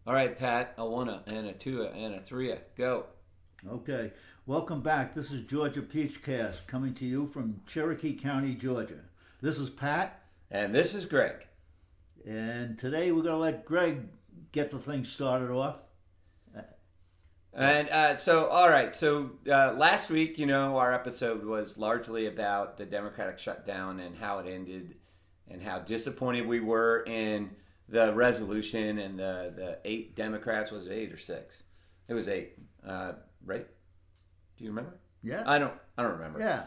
All right, Pat, a one and a two and a three. Go. Okay, welcome back. This is Georgia Peachcast coming to you from Cherokee County, Georgia. This is Pat, And this is Gregg. and today we're going to let Gregg get the thing started off. All right. So last week, our episode was largely about the Democratic shutdown and how it ended and how disappointed we were in the resolution and the 8 Democrats. Was it 8 or 6? It was 8, right? Do you remember? Yeah. I don't remember. Yeah.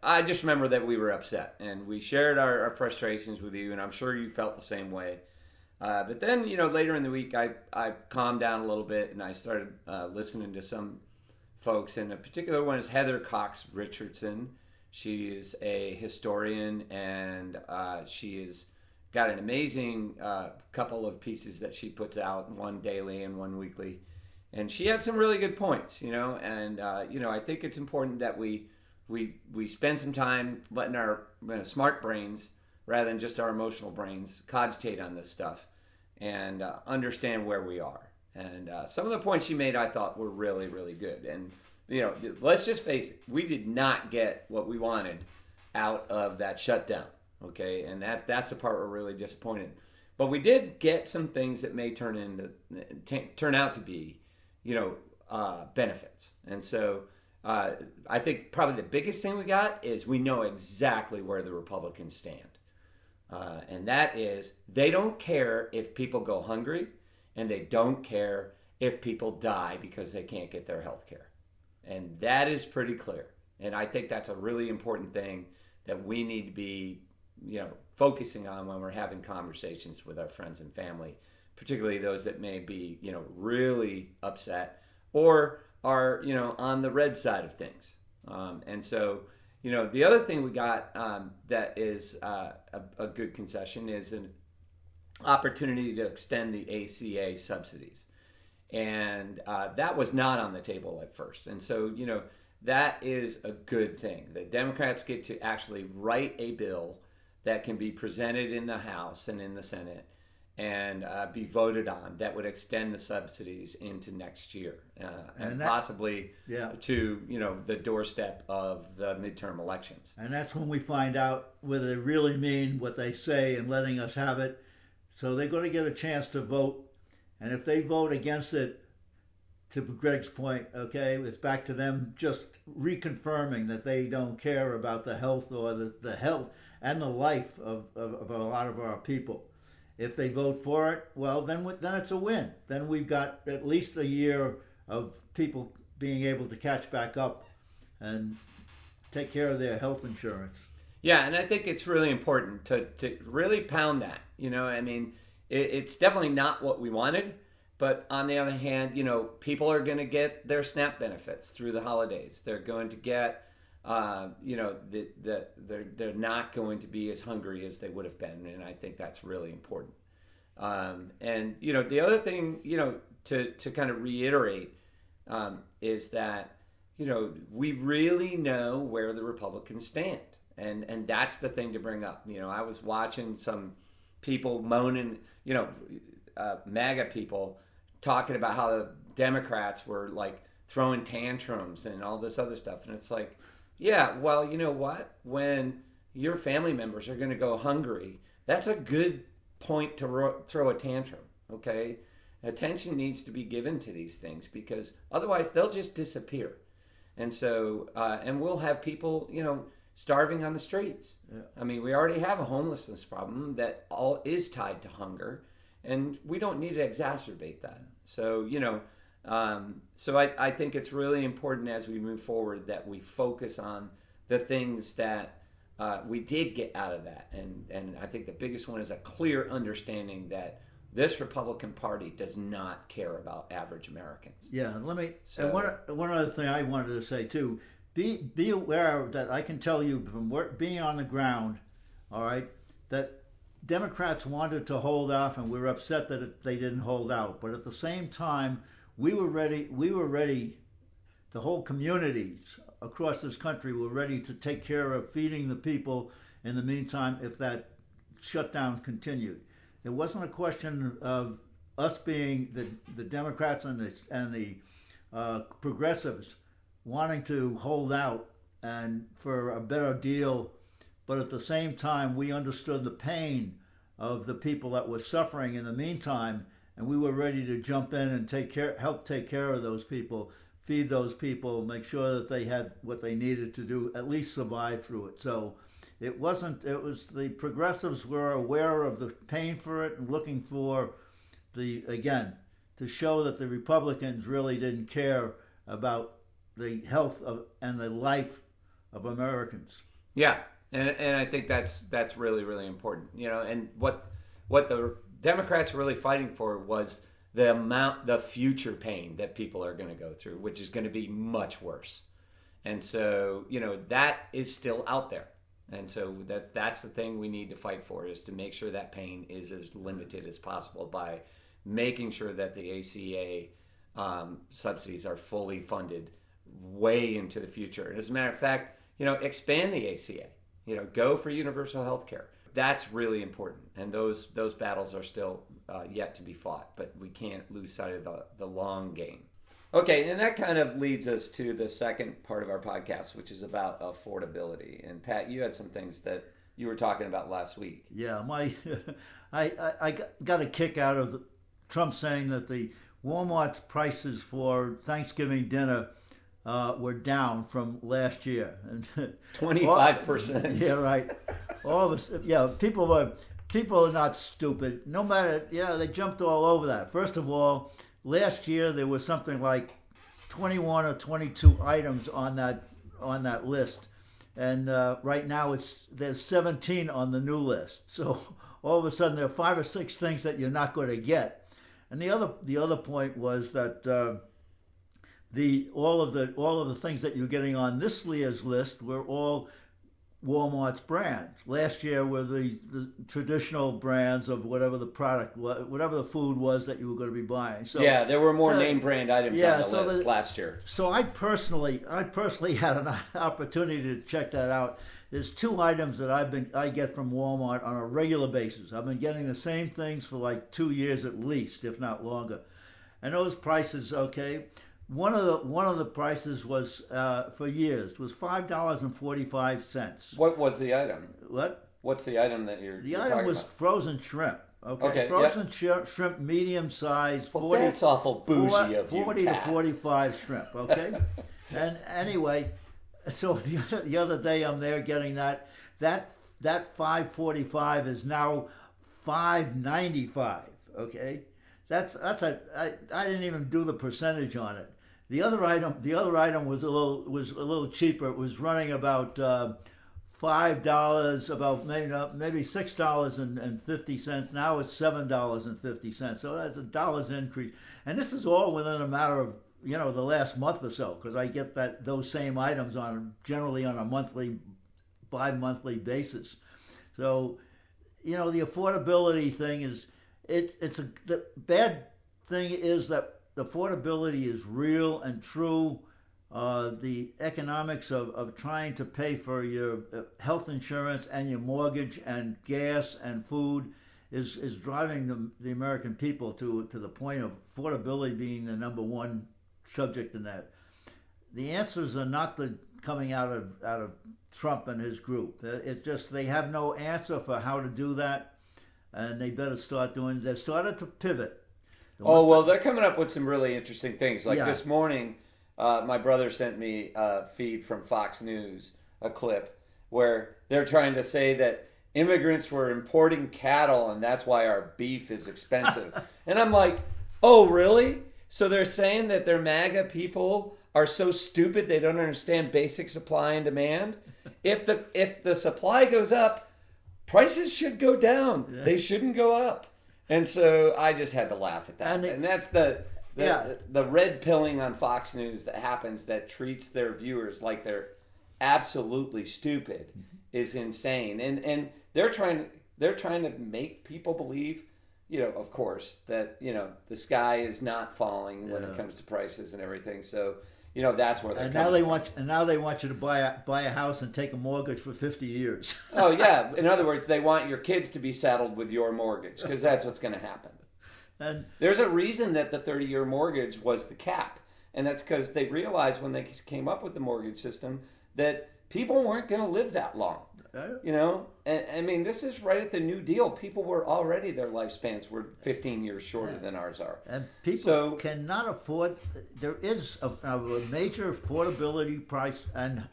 I just remember that we were upset and we shared our frustrations with you, and I'm sure you felt the same way. But then, later in the week, I calmed down a little bit and I started listening to some folks, and a particular one is Heather Cox Richardson. She is a historian, and she has got an amazing couple of pieces that she puts out, one daily and one weekly. And she had some really good points, and I think it's important that we spend some time letting our smart brains, rather than just our emotional brains, cogitate on this stuff and understand where we are. And some of the points she made I thought were really, really good. And, let's just face it, we did not get what we wanted out of that shutdown, okay? And that's the part we're really disappointed. But we did get some things that may turn out to be, benefits. And so I think probably the biggest thing we got is we know exactly where the Republicans stand. And that is, they don't care if people go hungry, and they don't care if people die because they can't get their health care. And that is pretty clear. And I think that's a really important thing that we need to be, focusing on when we're having conversations with our friends and family, particularly those that may be, really upset or are, on the red side of things. And so, the other thing we got that is a good concession is an opportunity to extend the ACA subsidies. And that was not on the table at first. And so, that is a good thing. The Democrats get to actually write a bill that can be presented in the House and in the Senate and be voted on that would extend the subsidies into next year and possibly to the doorstep of the midterm elections. And that's when we find out whether they really mean what they say and letting us have it. So they're going to get a chance to vote. And if they vote against it, to Gregg's point, okay, it's back to them just reconfirming that they don't care about the health or the health and the life of a lot of our people. If they vote for it, well, then it's a win. Then we've got at least a year of people being able to catch back up and take care of their health insurance. Yeah, and I think it's really important to really pound that. It's definitely not what we wanted, but on the other hand, people are going to get their SNAP benefits through the holidays. They're going to get they're not going to be as hungry as they would have been, and I think that's really important. And the other thing, to kind of reiterate, is that we really know where the Republicans stand, and that's the thing to bring up. I was watching some people moaning, MAGA people talking about how the Democrats were like throwing tantrums and all this other stuff, and it's like, yeah, well, you know what? When your family members are going to go hungry, that's a good point to throw a tantrum, okay? Attention needs to be given to these things because otherwise they'll just disappear. And so, and we'll have people, starving on the streets. Yeah. I mean, we already have a homelessness problem that all is tied to hunger, and we don't need to exacerbate that. So, so I think it's really important as we move forward that we focus on the things that we did get out of that. And I think the biggest one is a clear understanding that this Republican Party does not care about average Americans. Yeah, and one other thing I wanted to say too, be aware that I can tell you from being on the ground, all right, that Democrats wanted to hold off and we were upset that they didn't hold out. But at the same time, we were ready, the whole communities across this country were ready to take care of feeding the people in the meantime if that shutdown continued. It wasn't a question of us being the Democrats and the progressives wanting to hold out and for a better deal, but at the same time we understood the pain of the people that were suffering in the meantime, and we were ready to jump in and help take care of those people, feed those people, make sure that they had what they needed to do, at least survive through it. So it was the progressives were aware of the pain for it and looking for to show that the Republicans really didn't care about the health and the life of Americans. Yeah, and I think that's really, really important. And what the Democrats were really fighting for was the future pain that people are going to go through, which is going to be much worse. And so, that is still out there. And so that's the thing we need to fight for, is to make sure that pain is as limited as possible by making sure that the ACA subsidies are fully funded way into the future. And as a matter of fact, expand the ACA, go for universal health care. That's really important. And those battles are still yet to be fought, but we can't lose sight of the long game. Okay, and that kind of leads us to the second part of our podcast, which is about affordability. And Pat, you had some things that you were talking about last week. Yeah, I got a kick out of Trump saying that the Walmart's prices for Thanksgiving dinner were down from last year. 25%. Yeah, right. All of us, people are not stupid. No matter, they jumped all over that. First of all, last year there was something like 21 or 22 items on that list, and right now there's 17 on the new list. So all of a sudden there are 5 or 6 things that you're not going to get. And the other point was that all of the things that you're getting on this year's list were all Walmart's brands. Last year were the traditional brands of whatever the product, whatever the food was that you were going to be buying. So yeah, there were more name brand items on the list last year. So I personally had an opportunity to check that out. There's 2 items that I get from Walmart on a regular basis. I've been getting the same things for like 2 years at least, if not longer. And those prices, okay. One of the prices was for years was $5.45. What was the item? What? What's the item that you're The you're item talking was about? frozen shrimp. Okay, frozen shrimp, medium size. Well, that's awful bougie of you, 40 Pat. to 45 shrimp. Okay, and anyway, so the other day I'm there getting that $5.45 is now $5.95. Okay, I didn't even do the percentage on it. The other item was a little cheaper. It was running about $5, about maybe $6.50. Now it's $7.50. So that's $1 increase. And this is all within a matter of the last month or so, because I get those same items generally on a bi-monthly basis. So the affordability thing is the bad thing is that the affordability is real and true. The economics of trying to pay for your health insurance and your mortgage and gas and food is driving the American people to the point of affordability being the number one subject in that. The answers are not coming out of Trump and his group. It's just they have no answer for how to do that, and they better start doing. They started to pivot. They're coming up with some really interesting things. Like this morning, my brother sent me a feed from Fox News, a clip, where they're trying to say that immigrants were importing cattle and that's why our beef is expensive. And I'm like, oh, really? So they're saying that their MAGA people are so stupid they don't understand basic supply and demand? If the supply goes up, prices should go down. Yeah. They shouldn't go up. And so I just had to laugh at that. And that's the red pilling on Fox News that happens, that treats their viewers like they're absolutely stupid, is insane. And they're trying to make people believe, of course, that the sky is not falling when it comes to prices and everything. So that's where they're now they want you to buy a house and take a mortgage for 50 years. Oh yeah. In other words, they want your kids to be saddled with your mortgage, because that's what's going to happen. And there's a reason that the 30-year mortgage was the cap. And that's because they realized when they came up with the mortgage system that people weren't going to live that long. You know, and I mean, this is right at the New Deal. People were already, their lifespans were 15 years shorter than ours are. And people cannot afford, there is a major affordability price, and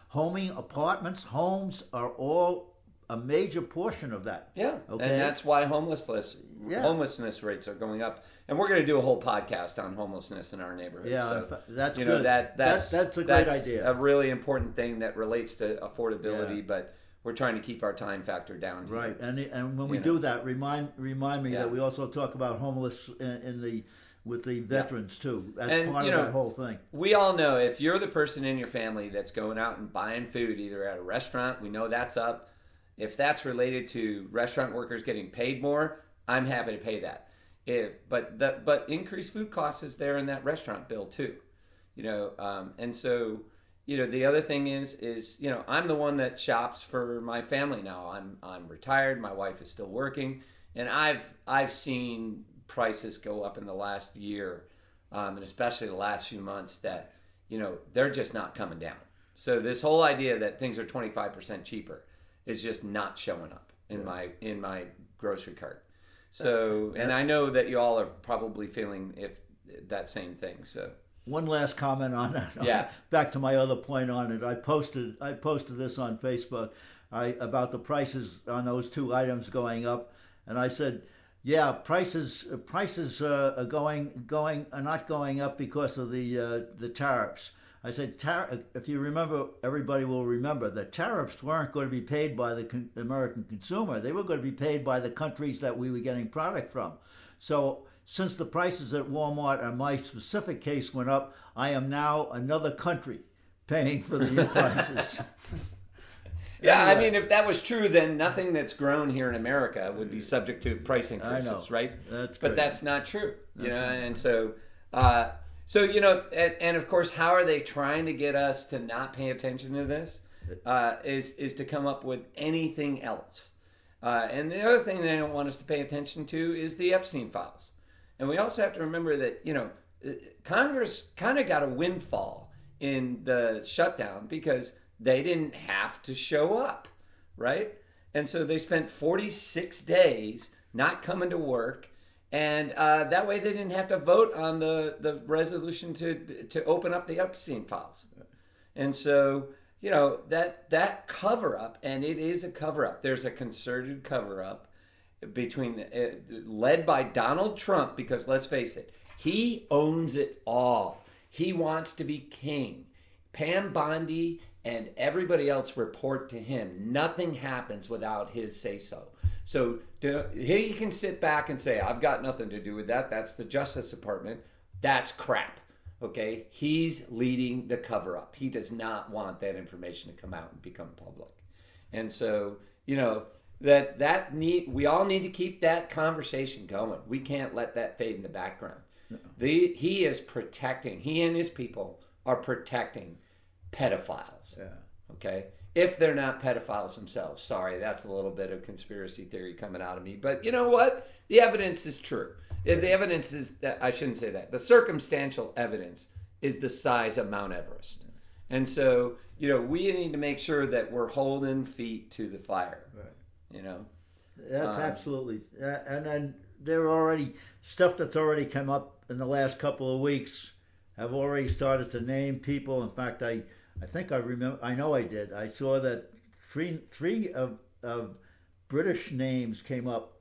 homing, apartments, homes are all a major portion of that. Yeah, okay? And that's why homelessness homelessness rates are going up. And we're going to do a whole podcast on homelessness in our neighborhood. Yeah, so, that's good. That's a great idea. A really important thing that relates to affordability, but we're trying to keep our time factor down here. Right, and when we do that, remind me that we also talk about homeless with the veterans too, as part of that whole thing. We all know if you're the person in your family that's going out and buying food, either at a restaurant, we know that's up. If that's related to restaurant workers getting paid more, I'm happy to pay that. But increased food costs is there in that restaurant bill too, you know. And so, you know, the other thing is you know, I'm the one that shops for my family now. I'm retired. My wife is still working, and I've seen prices go up in the last year, and especially the last few months that, you know, they're just not coming down. So this whole idea that things are 25% cheaper is just not showing up in my grocery cart. So, and I know that you all are probably feeling that same thing. So, one last comment on that. Yeah. Back to my other point on it. I posted this on Facebook about the prices on those two items going up, and I said, yeah, prices are not going up because of the tariffs. I said, if you remember, everybody will remember that tariffs weren't going to be paid by the American consumer. They were going to be paid by the countries that we were getting product from. So since the prices at Walmart, in my specific case, went up, I am now another country paying for the prices. Yeah, anyway. I mean, if that was true, then nothing that's grown here in America would be subject to price increases, right? But that's not true, you know, and so... So, you know, and of course, how are they trying to get us to not pay attention to this? Is to come up with anything else. And the other thing they don't want us to pay attention to is the Epstein files. And we also have to remember that, you know, Congress kind of got a windfall in the shutdown because they didn't have to show up, right? And so they spent 46 days not coming to work. And that way they didn't have to vote on the resolution to open up the Epstein files. And so, you know, that cover-up, and it is a cover-up. There's a concerted cover-up led by Donald Trump, because let's face it, he owns it all. He wants to be king. Pam Bondi and everybody else report to him. Nothing happens without his say-so. So he can sit back and say, I've got nothing to do with that. That's the Justice Department. That's crap. Okay? He's leading the cover-up. He does not want that information to come out and become public. And so, you know, we all need to keep that conversation going. We can't let that fade in the background. No. He and his people are protecting pedophiles. Yeah. Okay? If they're not pedophiles themselves. Sorry, that's a little bit of conspiracy theory coming out of me. But you know what? The evidence is true. The evidence is, I shouldn't say that. The circumstantial evidence is the size of Mount Everest. And so, you know, we need to make sure that we're holding feet to the fire. Right. You know? That's absolutely. And then there are already stuff that's already come up in the last couple of weeks. Have already started to name people. In fact, I think I remember. I know I did. I saw that three of British names came up.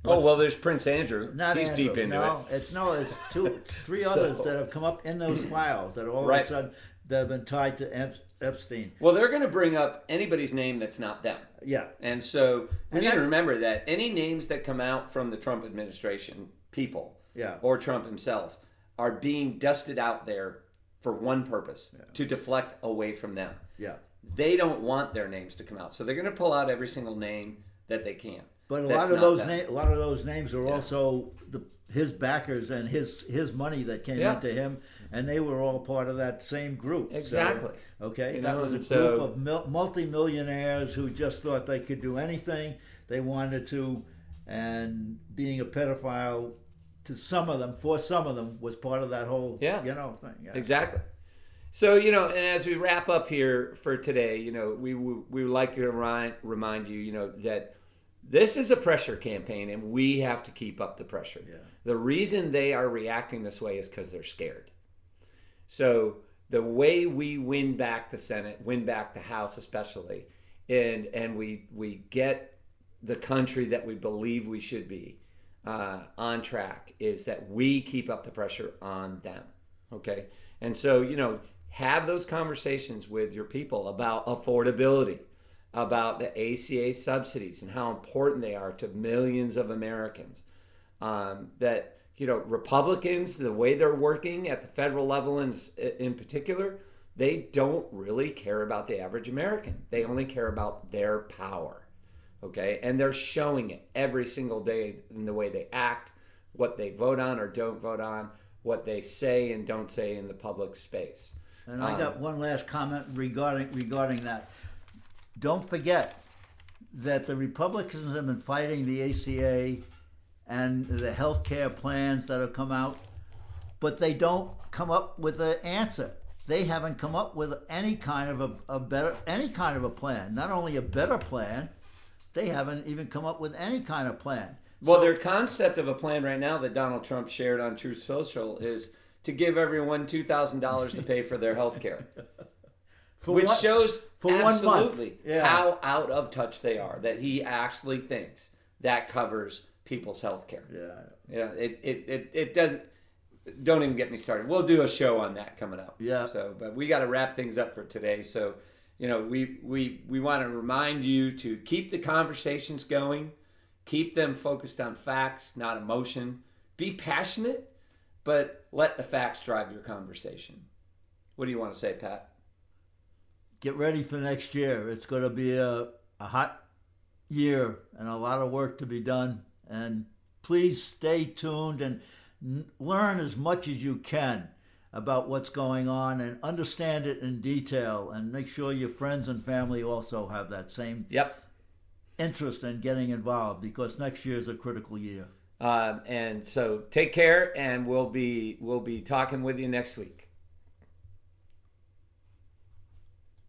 There's Prince Andrew. He's Andrew. Deep into it. It's three others that have come up in those files that all of a sudden they've been tied to Epstein. Well, they're going to bring up anybody's name that's not them. Yeah. And so we need to remember that any names that come out from the Trump administration people, or Trump himself, are being dusted out there for one purpose, to deflect away from them. Yeah. They don't want their names to come out. So they're going to pull out every single name that they can. But a lot of those names are also his backers and his money that came into him, and they were all part of that same group. Exactly. So, that was a group of multimillionaires who just thought they could do anything they wanted to, and being a pedophile to some of them, for some of them, was part of that whole thing. Yeah. Exactly. So, and as we wrap up here for today, we would like to remind you, that this is a pressure campaign and we have to keep up the pressure. Yeah. The reason they are reacting this way is because they're scared. So the way we win back the Senate, win back the House especially, and we get the country that we believe we should be on track is that we keep up the pressure on them. Okay? And so, have those conversations with your people about affordability, about the ACA subsidies and how important they are to millions of Americans. That, Republicans, the way they're working at the federal level in particular, they don't really care about the average American. They only care about their power. Okay? And they're showing it every single day in the way they act, what they vote on or don't vote on, what they say and don't say in the public space. And I got one last comment regarding that. Don't forget that the Republicans have been fighting the ACA and the health care plans that have come out, but they don't come up with an answer. They haven't come up with any kind of a plan. Not only a better plan, they haven't even come up with any kind of plan. Well, their concept of a plan right now that Donald Trump shared on Truth Social is to give everyone $2,000 to pay for their health care. Which shows absolutely how out of touch they are, that he actually thinks that covers people's health care. Yeah. It doesn't. Don't even get me started. We'll do a show on that coming up. Yeah. So, but we got to wrap things up for today. So, we want to remind you to keep the conversations going. Keep them focused on facts, not emotion. Be passionate, but let the facts drive your conversation. What do you want to say, Pat? Get ready for next year. It's going to be a hot year and a lot of work to be done. And please stay tuned and learn as much as you can about what's going on and understand it in detail, and make sure your friends and family also have that same interest in getting involved, because next year is a critical year. And so take care, and we'll be talking with you next week.